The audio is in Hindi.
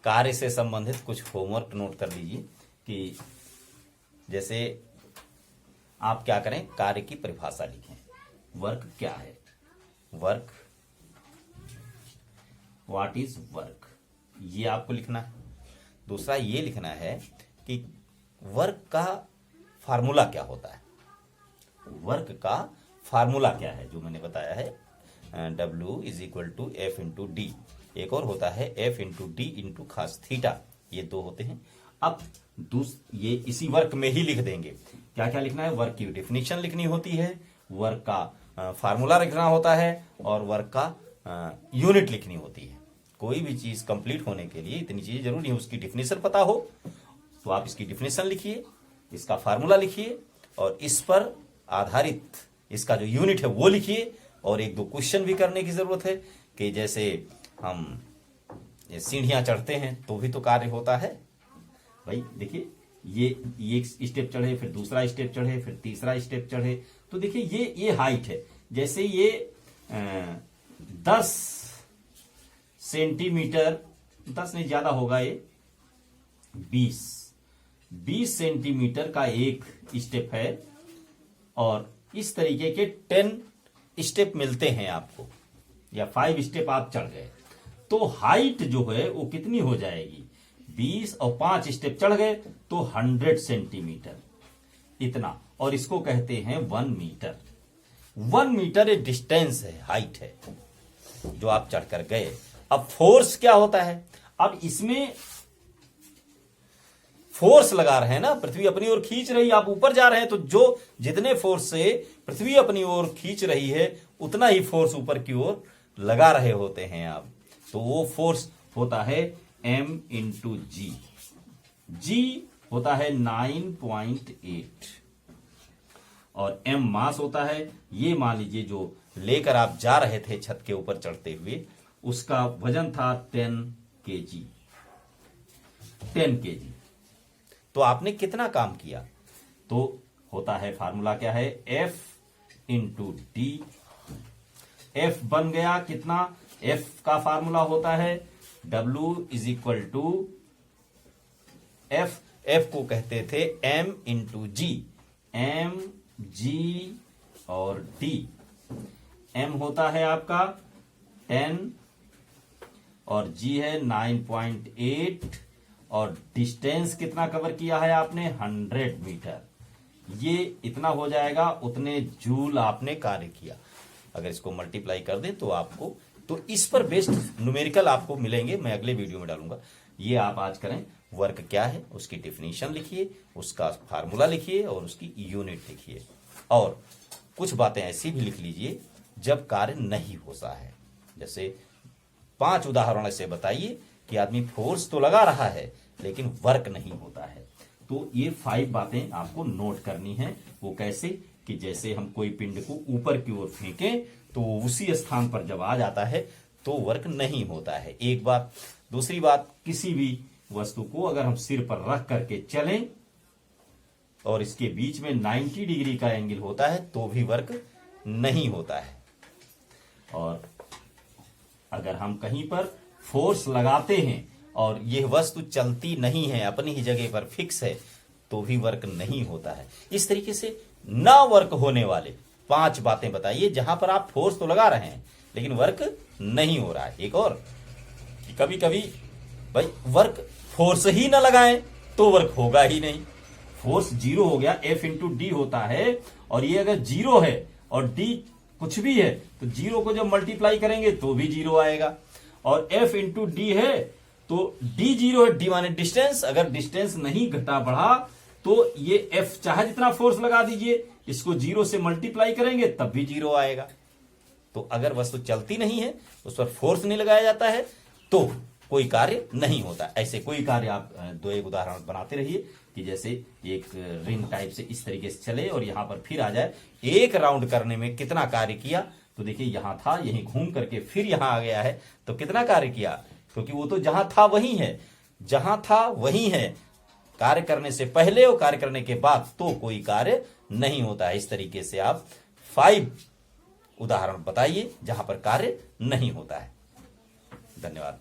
कार्य से संबंधित कुछ होमवर्क नोट कर लीजिए कि जैसे आप क्या करें, कार्य की परिभाषा लिखें। वर्क क्या है, वर्क, व्हाट इज वर्क, ये आपको लिखना है। दूसरा ये लिखना है कि वर्क का फार्मूला क्या होता है, वर्क का फार्मूला क्या है, जो मैंने बताया है W = F × D। एक और होता है F × D × cos थीटा, ये दो होते हैं। अब ये इसी वर्क में ही लिख देंगे। क्या क्या लिखना है, वर्क की डेफिनेशन लिखनी होती है, वर्क का फार्मूला लिखना होता है और वर्क का यूनिट लिखनी होती है। कोई भी चीज कंप्लीट होने के लिए इतनी चीजें जरूरी है, उसकी डेफिनेशन पता हो तो आप इसकी डेफिनेशन लिखिए, इसका फार्मूला लिखिए और इस पर आधारित इसका जो यूनिट है वो लिखिए। और एक दो क्वेश्चन भी करने की जरूरत है कि जैसे हम सीढ़ियां चढ़ते हैं तो भी तो कार्य होता है भाई। देखिए ये एक स्टेप चढ़े, फिर दूसरा स्टेप चढ़े, फिर तीसरा स्टेप चढ़े, तो देखिए ये हाइट है। जैसे ये 10 सेंटीमीटर, 10 नहीं ज्यादा होगा, ये 20 सेंटीमीटर का एक स्टेप है और इस तरीके के 10 स्टेप मिलते हैं आपको, या 5 स्टेप आप चढ़ गए तो हाइट जो है वो कितनी हो जाएगी, 20 और 5 स्टेप चढ़ गए तो 100 सेंटीमीटर इतना। और इसको कहते हैं 1 मीटर। 1 मीटर एक डिस्टेंस है, हाइट है जो आप चढ़कर गए। अब फोर्स क्या होता है, अब इसमें फोर्स लगा रहे हैं ना, पृथ्वी अपनी ओर खींच रही है, आप ऊपर जा रहे हैं तो जो जितने फोर्स से पृथ्वी अपनी ओर खींच रही है उतना ही फोर्स ऊपर की ओर लगा रहे होते हैं आप, तो वो फोर्स होता है M × G। G होता है 9.8 और M मास होता है। ये मान लीजिए जो लेकर आप जा रहे थे छत के ऊपर चढ़ते हुए, उसका वजन था 10 kg। तो आपने कितना काम किया, तो होता है फार्मूला क्या है, F × D। F बन गया कितना, F का फार्मूला होता है W = F को कहते थे M × G, M G और D। M होता है आपका 10 और G है 9.8 और डिस्टेंस कितना कवर किया है आपने, 100 मीटर। ये इतना हो जाएगा, उतने जूल आपने कार्य किया। अगर इसको मल्टीप्लाई कर दें तो आपको, तो इस पर बेस्ड न्यूमेरिकल आपको मिलेंगे, मैं अगले वीडियो में डालूंगा। ये आप आज करें, वर्क क्या है उसकी डेफिनेशन लिखिए, उसका फार्मूला लिखिए और उसकी यूनिट लिखिए। और कुछ बातें ऐसी भी लिख लीजिए जब कार्य नहीं होता है। जैसे 5 उदाहरण ऐसे बताइए कि आदमी फोर्स तो लगा रहा है लेकिन वर्क नहीं होता है। तो ये 5 बातें आपको नोट करनी है। वो कैसे, कि जैसे हम कोई पिंड को ऊपर की ओर फेंकें तो उसी स्थान पर जब आ जाता है तो वर्क नहीं होता है, एक बात। दूसरी बात, किसी भी वस्तु को अगर हम सिर पर रख करके चलें और इसके बीच में 90 डिग्री का एंगल होता है तो भी वर्क नहीं होता है। और अगर हम कहीं पर फोर्स लगाते हैं और यह वस्तु चलती नहीं है, अपनी ही जगह पर फिक्स है, तो भी वर्क नहीं होता है। इस तरीके से ना वर्क होने वाले 5 बातें बताइए जहां पर आप फोर्स तो लगा रहे हैं लेकिन वर्क नहीं हो रहा है। एक और, कि कभी कभी भाई वर्क फोर्स ही ना लगाएं तो वर्क होगा ही नहीं। फोर्स 0 हो गया, F × D होता है, और ये अगर 0 है और D कुछ भी है तो 0 को जब मल्टीप्लाई करेंगे तो भी 0 आएगा। और F × D है तो D 0 है, D माने डिस्टेंस, अगर डिस्टेंस नहीं घटा बढ़ा तो ये F चाहे जितना फोर्स लगा दीजिए, इसको 0 से मल्टीप्लाई करेंगे तब भी 0 आएगा। तो अगर वस्तु चलती नहीं है, उस पर फोर्स नहीं लगाया जाता है तो कोई कार्य नहीं होता। ऐसे कोई कार्य आप 2-1 उदाहरण बनाते रहिए कि जैसे एक रिंग टाइप से इस तरीके से चले और यहां पर फिर आ जाए, एक राउंड करने में कितना कार्य किया, तो देखिए यहां था, यहीं घूम करके फिर यहां आ गया है तो कितना कार्य किया, क्योंकि वो तो जहां था वही है, जहां था वही है। कार्य करने से पहले और कार्य करने के बाद तो कोई कार्य नहीं होता है। इस तरीके से आप 5 उदाहरण बताइए जहां पर कार्य नहीं होता है। धन्यवाद।